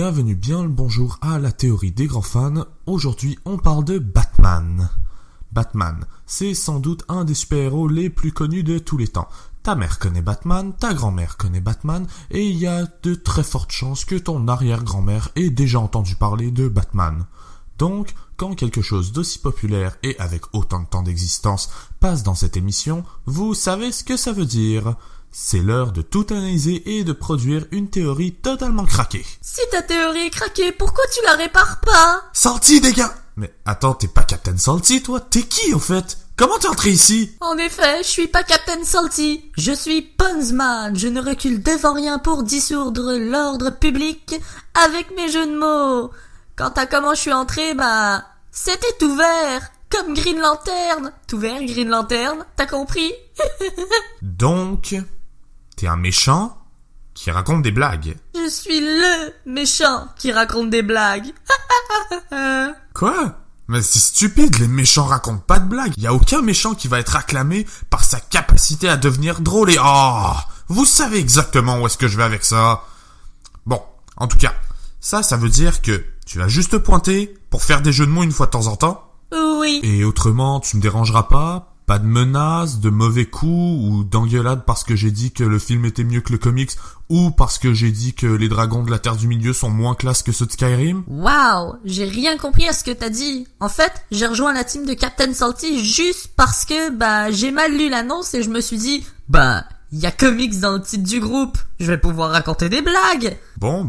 bienvenue bien le bonjour à la théorie des grands fans. Aujourd'hui, on parle de Batman. Batman, c'est sans doute un des super-héros les plus connus de tous les temps. Ta mère connaît Batman, ta grand-mère connaît Batman, et il y a de très fortes chances que ton arrière-grand-mère ait déjà entendu parler de Batman. Donc, quand quelque chose d'aussi populaire et avec autant de temps d'existence passe dans cette émission, vous savez ce que ça veut dire. C'est l'heure de tout analyser et de produire une théorie totalement craquée. Si ta théorie est craquée, pourquoi tu la répares pas? Salty, des gars! Mais attends, t'es pas Captain Salty, toi? T'es qui, en fait? Comment t'es entré ici? En effet, je suis pas Captain Salty. Je suis Ponzman. Je ne recule devant rien pour dissoudre l'ordre public avec mes jeux de mots. Quant à comment je suis entré, c'était ouvert. Comme Green Lantern. Tout vert, Green Lantern. T'as compris? Donc, t'es un méchant qui raconte des blagues. Je suis le méchant qui raconte des blagues. Quoi? Mais c'est stupide, les méchants racontent pas de blagues. Y a aucun méchant qui va être acclamé par sa capacité à devenir drôle et... Oh! Vous savez exactement où est-ce que je vais avec ça. Bon, en tout cas, ça veut dire que tu vas juste te pointer pour faire des jeux de mots une fois de temps en temps. Oui. Et autrement, tu me dérangeras pas? Pas de menaces, de mauvais coups ou d'engueulades parce que j'ai dit que le film était mieux que le comics ou parce que j'ai dit que les dragons de la Terre du Milieu sont moins classe que ceux de Skyrim? Waouh, j'ai rien compris à ce que t'as dit. En fait, j'ai rejoint la team de Captain Salty juste parce que, j'ai mal lu l'annonce et je me suis dit, il y a comics dans le titre du groupe. Je vais pouvoir raconter des blagues. Bon,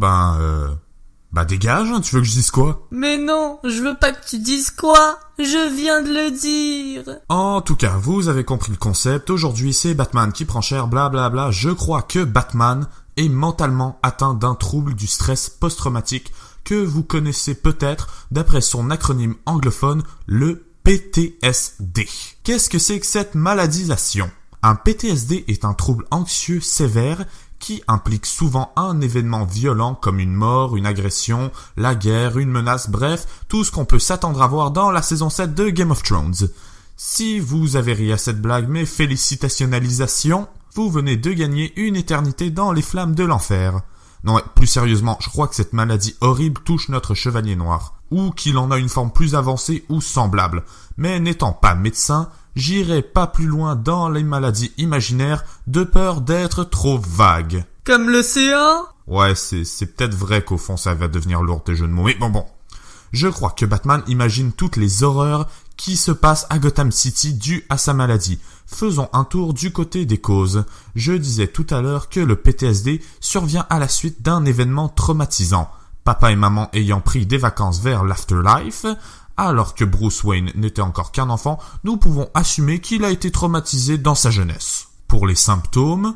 dégage, hein, tu veux que je dise quoi? Mais non, je veux pas que tu dises quoi. Je viens de le dire. En tout cas, vous avez compris le concept. Aujourd'hui, c'est Batman qui prend cher, blablabla. Je crois que Batman est mentalement atteint d'un trouble du stress post-traumatique que vous connaissez peut-être d'après son acronyme anglophone, le PTSD. Qu'est-ce que c'est que cette maladisation? Un PTSD est un trouble anxieux sévère qui implique souvent un événement violent comme une mort, une agression, la guerre, une menace, bref, tout ce qu'on peut s'attendre à voir dans la saison 7 de Game of Thrones. Si vous avez ri à cette blague, mes félicitationalisations, vous venez de gagner une éternité dans les flammes de l'enfer. Non, plus sérieusement, je crois que cette maladie horrible touche notre chevalier noir, ou qu'il en a une forme plus avancée ou semblable. Mais n'étant pas médecin, j'irai pas plus loin dans les maladies imaginaires de peur d'être trop vague. Comme l'océan? Ouais, c'est peut-être vrai qu'au fond ça va devenir lourd tes jeux de mots, mais bon. Je crois que Batman imagine toutes les horreurs qui se passent à Gotham City dues à sa maladie. Faisons un tour du côté des causes. Je disais tout à l'heure que le PTSD survient à la suite d'un événement traumatisant. Papa et maman ayant pris des vacances vers l'afterlife, alors que Bruce Wayne n'était encore qu'un enfant, nous pouvons assumer qu'il a été traumatisé dans sa jeunesse. Pour les symptômes,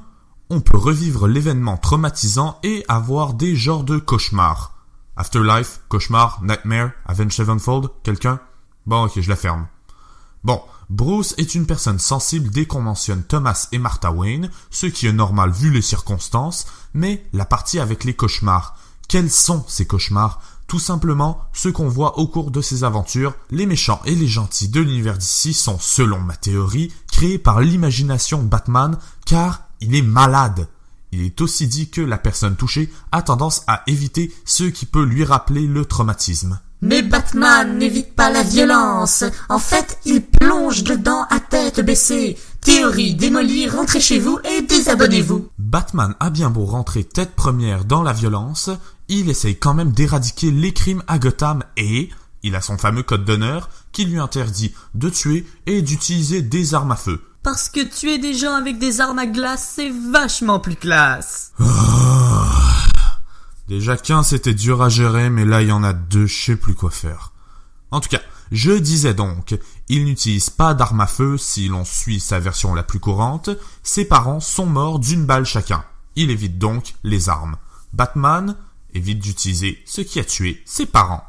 on peut revivre l'événement traumatisant et avoir des genres de cauchemars. Afterlife, cauchemar, nightmare, Avenged Sevenfold, quelqu'un? Bon, ok, je la ferme. Bon, Bruce est une personne sensible dès qu'on mentionne Thomas et Martha Wayne, ce qui est normal vu les circonstances, mais la partie avec les cauchemars. Quels sont ces cauchemars? Tout simplement, ce qu'on voit au cours de ces aventures, les méchants et les gentils de l'univers d'ici sont, selon ma théorie, créés par l'imagination de Batman, car il est malade. Il est aussi dit que la personne touchée a tendance à éviter ce qui peut lui rappeler le traumatisme. Mais Batman n'évite pas la violence. En fait, il plonge dedans à tête baissée. Théorie démolie, rentrez chez vous et désabonnez-vous. Batman a bien beau rentrer tête première dans la violence, il essaye quand même d'éradiquer les crimes à Gotham et il a son fameux code d'honneur qui lui interdit de tuer et d'utiliser des armes à feu. Parce que tuer des gens avec des armes à glace, c'est vachement plus classe. Déjà qu'un c'était dur à gérer, mais là il y en a deux, je sais plus quoi faire. En tout cas, je disais donc, il n'utilise pas d'armes à feu si l'on suit sa version la plus courante, ses parents sont morts d'une balle chacun. Il évite donc les armes. Batman évite d'utiliser ce qui a tué ses parents.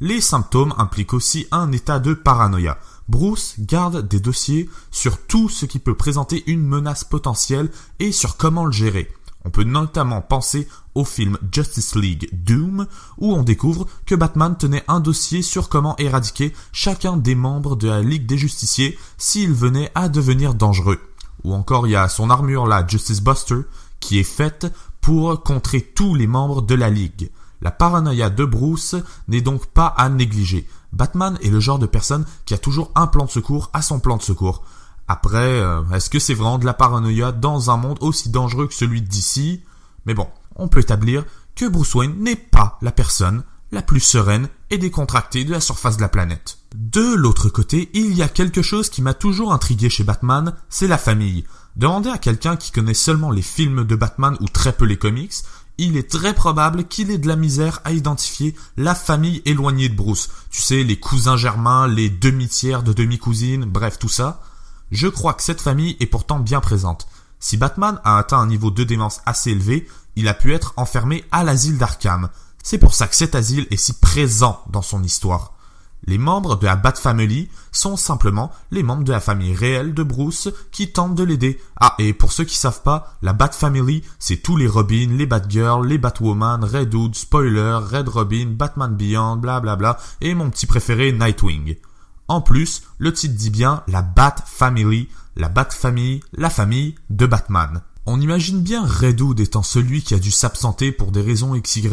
Les symptômes impliquent aussi un état de paranoïa. Bruce garde des dossiers sur tout ce qui peut présenter une menace potentielle et sur comment le gérer. On peut notamment penser au film Justice League Doom, où on découvre que Batman tenait un dossier sur comment éradiquer chacun des membres de la Ligue des Justiciers s'il venait à devenir dangereux. Ou encore il y a son armure, la Justice Buster, qui est faite pour contrer tous les membres de la Ligue. La paranoïa de Bruce n'est donc pas à négliger. Batman est le genre de personne qui a toujours un plan de secours à son plan de secours. Après, est-ce que c'est vraiment de la paranoïa dans un monde aussi dangereux que celui d'ici ? Mais bon, on peut établir que Bruce Wayne n'est pas la personne la plus sereine et décontractée de la surface de la planète. De l'autre côté, il y a quelque chose qui m'a toujours intrigué chez Batman, c'est la famille. Demandez à quelqu'un qui connaît seulement les films de Batman ou très peu les comics, il est très probable qu'il ait de la misère à identifier la famille éloignée de Bruce. Tu sais, les cousins germains, les demi-tiers de demi-cousines, bref, tout ça. Je crois que cette famille est pourtant bien présente. Si Batman a atteint un niveau de démence assez élevé, il a pu être enfermé à l'asile d'Arkham. C'est pour ça que cet asile est si présent dans son histoire. Les membres de la Bat Family sont simplement les membres de la famille réelle de Bruce qui tentent de l'aider. Ah, et pour ceux qui savent pas, la Bat Family, c'est tous les Robin, les Batgirl, les Batwoman, Red Hood, Spoiler, Red Robin, Batman Beyond, blablabla, et mon petit préféré Nightwing. En plus, le titre dit bien la Bat Family, la Bat Famille, la famille de Batman. On imagine bien Red Hood étant celui qui a dû s'absenter pour des raisons XY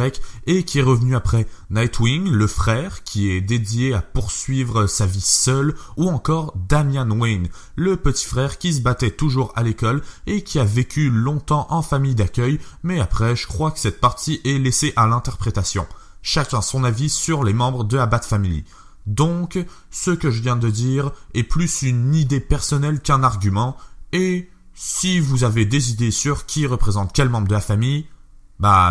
et qui est revenu après. Nightwing, le frère, qui est dédié à poursuivre sa vie seul, ou encore Damian Wayne, le petit frère qui se battait toujours à l'école et qui a vécu longtemps en famille d'accueil, mais après je crois que cette partie est laissée à l'interprétation. Chacun son avis sur les membres de la Bat Family. Donc, ce que je viens de dire est plus une idée personnelle qu'un argument, et si vous avez des idées sur qui représente quel membre de la famille,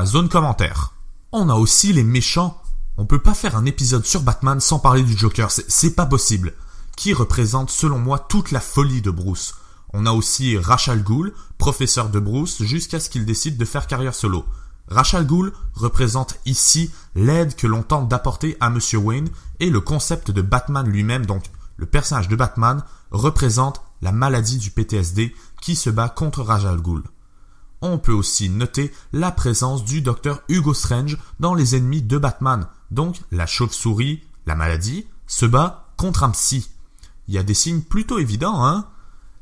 zone commentaire. On a aussi les méchants. On peut pas faire un épisode sur Batman sans parler du Joker, c'est pas possible. Qui représente selon moi toute la folie de Bruce. On a aussi Ra's al Ghul, professeur de Bruce, jusqu'à ce qu'il décide de faire carrière solo. Ra's al Ghul représente ici l'aide que l'on tente d'apporter à Monsieur Wayne et le concept de Batman lui-même, donc le personnage de Batman, représente la maladie du PTSD qui se bat contre Ra's al Ghul. On peut aussi noter la présence du docteur Hugo Strange dans les ennemis de Batman. Donc la chauve-souris, la maladie, se bat contre un psy. Il y a des signes plutôt évidents, hein ?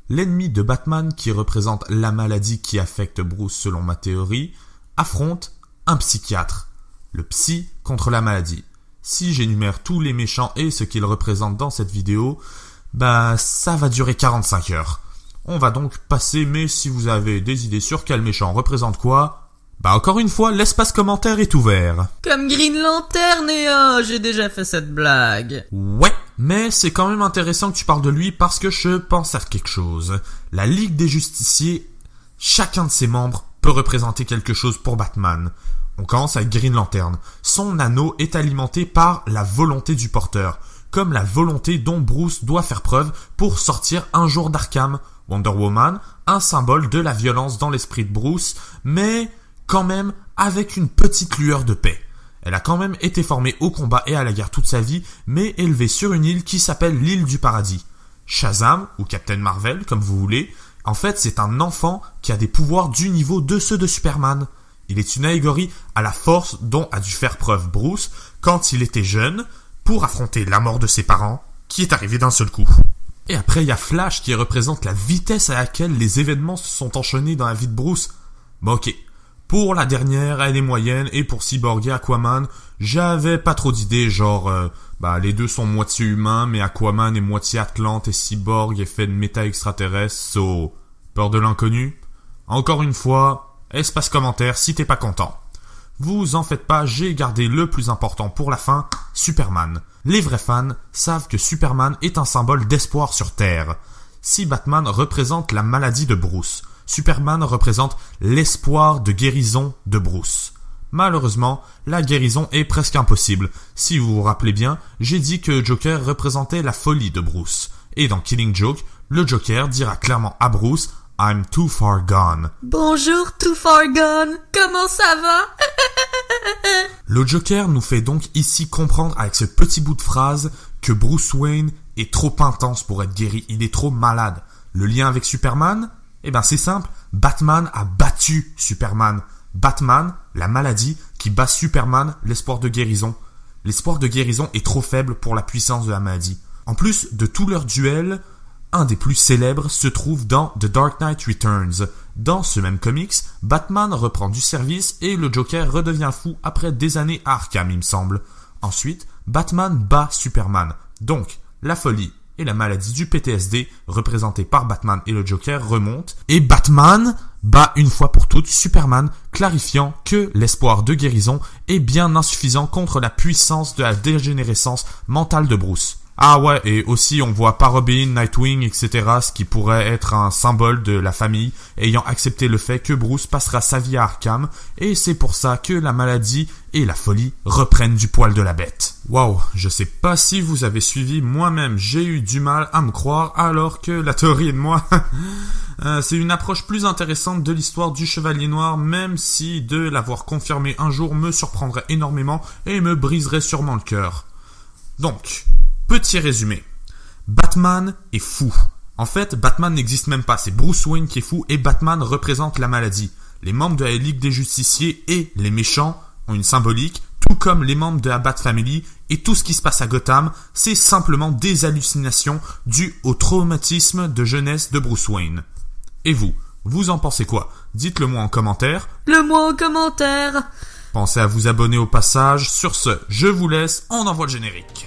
L'ennemi de Batman qui représente la maladie qui affecte Bruce selon ma théorie, affronte un psychiatre. Le psy contre la maladie. Si j'énumère tous les méchants et ce qu'ils représentent dans cette vidéo, ça va durer 45 heures. On va donc passer, mais si vous avez des idées sur quel méchant représente quoi, encore une fois, l'espace commentaire est ouvert. Comme Green Lantern et j'ai déjà fait cette blague. Ouais, mais c'est quand même intéressant que tu parles de lui parce que je pense à quelque chose. La Ligue des Justiciers, chacun de ses membres peut représenter quelque chose pour Batman. On commence avec Green Lantern. Son anneau est alimenté par la volonté du porteur, comme la volonté dont Bruce doit faire preuve pour sortir un jour d'Arkham. Wonder Woman, un symbole de la violence dans l'esprit de Bruce, mais quand même avec une petite lueur de paix. Elle a quand même été formée au combat et à la guerre toute sa vie, mais élevée sur une île qui s'appelle l'île du paradis. Shazam, ou Captain Marvel, comme vous voulez, en fait c'est un enfant qui a des pouvoirs du niveau de ceux de Superman. Il est une allégorie à la force dont a dû faire preuve Bruce quand il était jeune pour affronter la mort de ses parents, qui est arrivée d'un seul coup. Et après, il y a Flash qui représente la vitesse à laquelle les événements se sont enchaînés dans la vie de Bruce. Ok. Pour la dernière, elle est moyenne, et pour Cyborg et Aquaman, j'avais pas trop d'idées, genre, les deux sont moitié humains, mais Aquaman est moitié Atlante et Cyborg est fait de méta extraterrestre, so, peur de l'inconnu. Encore une fois, espace commentaire si t'es pas content. Vous en faites pas, j'ai gardé le plus important pour la fin, Superman. Les vrais fans savent que Superman est un symbole d'espoir sur Terre. Si Batman représente la maladie de Bruce, Superman représente l'espoir de guérison de Bruce. Malheureusement, la guérison est presque impossible. Si vous vous rappelez bien, j'ai dit que Joker représentait la folie de Bruce. Et dans Killing Joke, le Joker dira clairement à Bruce « I'm too far gone ». Bonjour Too Far Gone, comment ça va? Le Joker nous fait donc ici comprendre avec ce petit bout de phrase que Bruce Wayne est trop intense pour être guéri, il est trop malade. Le lien avec Superman? C'est simple, Batman a battu Superman. Batman, la maladie qui bat Superman, l'espoir de guérison. L'espoir de guérison est trop faible pour la puissance de la maladie. En plus de tout leur duel, un des plus célèbres se trouve dans The Dark Knight Returns. Dans ce même comics, Batman reprend du service et le Joker redevient fou après des années à Arkham, il me semble. Ensuite, Batman bat Superman. Donc, la folie et la maladie du PTSD, représentée par Batman et le Joker, remontent. Et Batman bat une fois pour toutes Superman, clarifiant que l'espoir de guérison est bien insuffisant contre la puissance de la dégénérescence mentale de Bruce. Ah ouais, et aussi on voit pas Robin, Nightwing, etc., ce qui pourrait être un symbole de la famille ayant accepté le fait que Bruce passera sa vie à Arkham, et c'est pour ça que la maladie et la folie reprennent du poil de la bête. Waouh, je sais pas si vous avez suivi, moi-même j'ai eu du mal à me croire, alors que la théorie de moi, c'est une approche plus intéressante de l'histoire du Chevalier Noir, même si de l'avoir confirmé un jour me surprendrait énormément et me briserait sûrement le cœur. Donc, petit résumé. Batman est fou. En fait, Batman n'existe même pas. C'est Bruce Wayne qui est fou et Batman représente la maladie. Les membres de la Ligue des Justiciers et les méchants ont une symbolique, tout comme les membres de la Bat Family, et tout ce qui se passe à Gotham, c'est simplement des hallucinations dues au traumatisme de jeunesse de Bruce Wayne. Et vous en pensez quoi? Dites-le moi en commentaire. Le moi en commentaire. Pensez à vous abonner au passage. Sur ce, je vous laisse, on envoie le générique.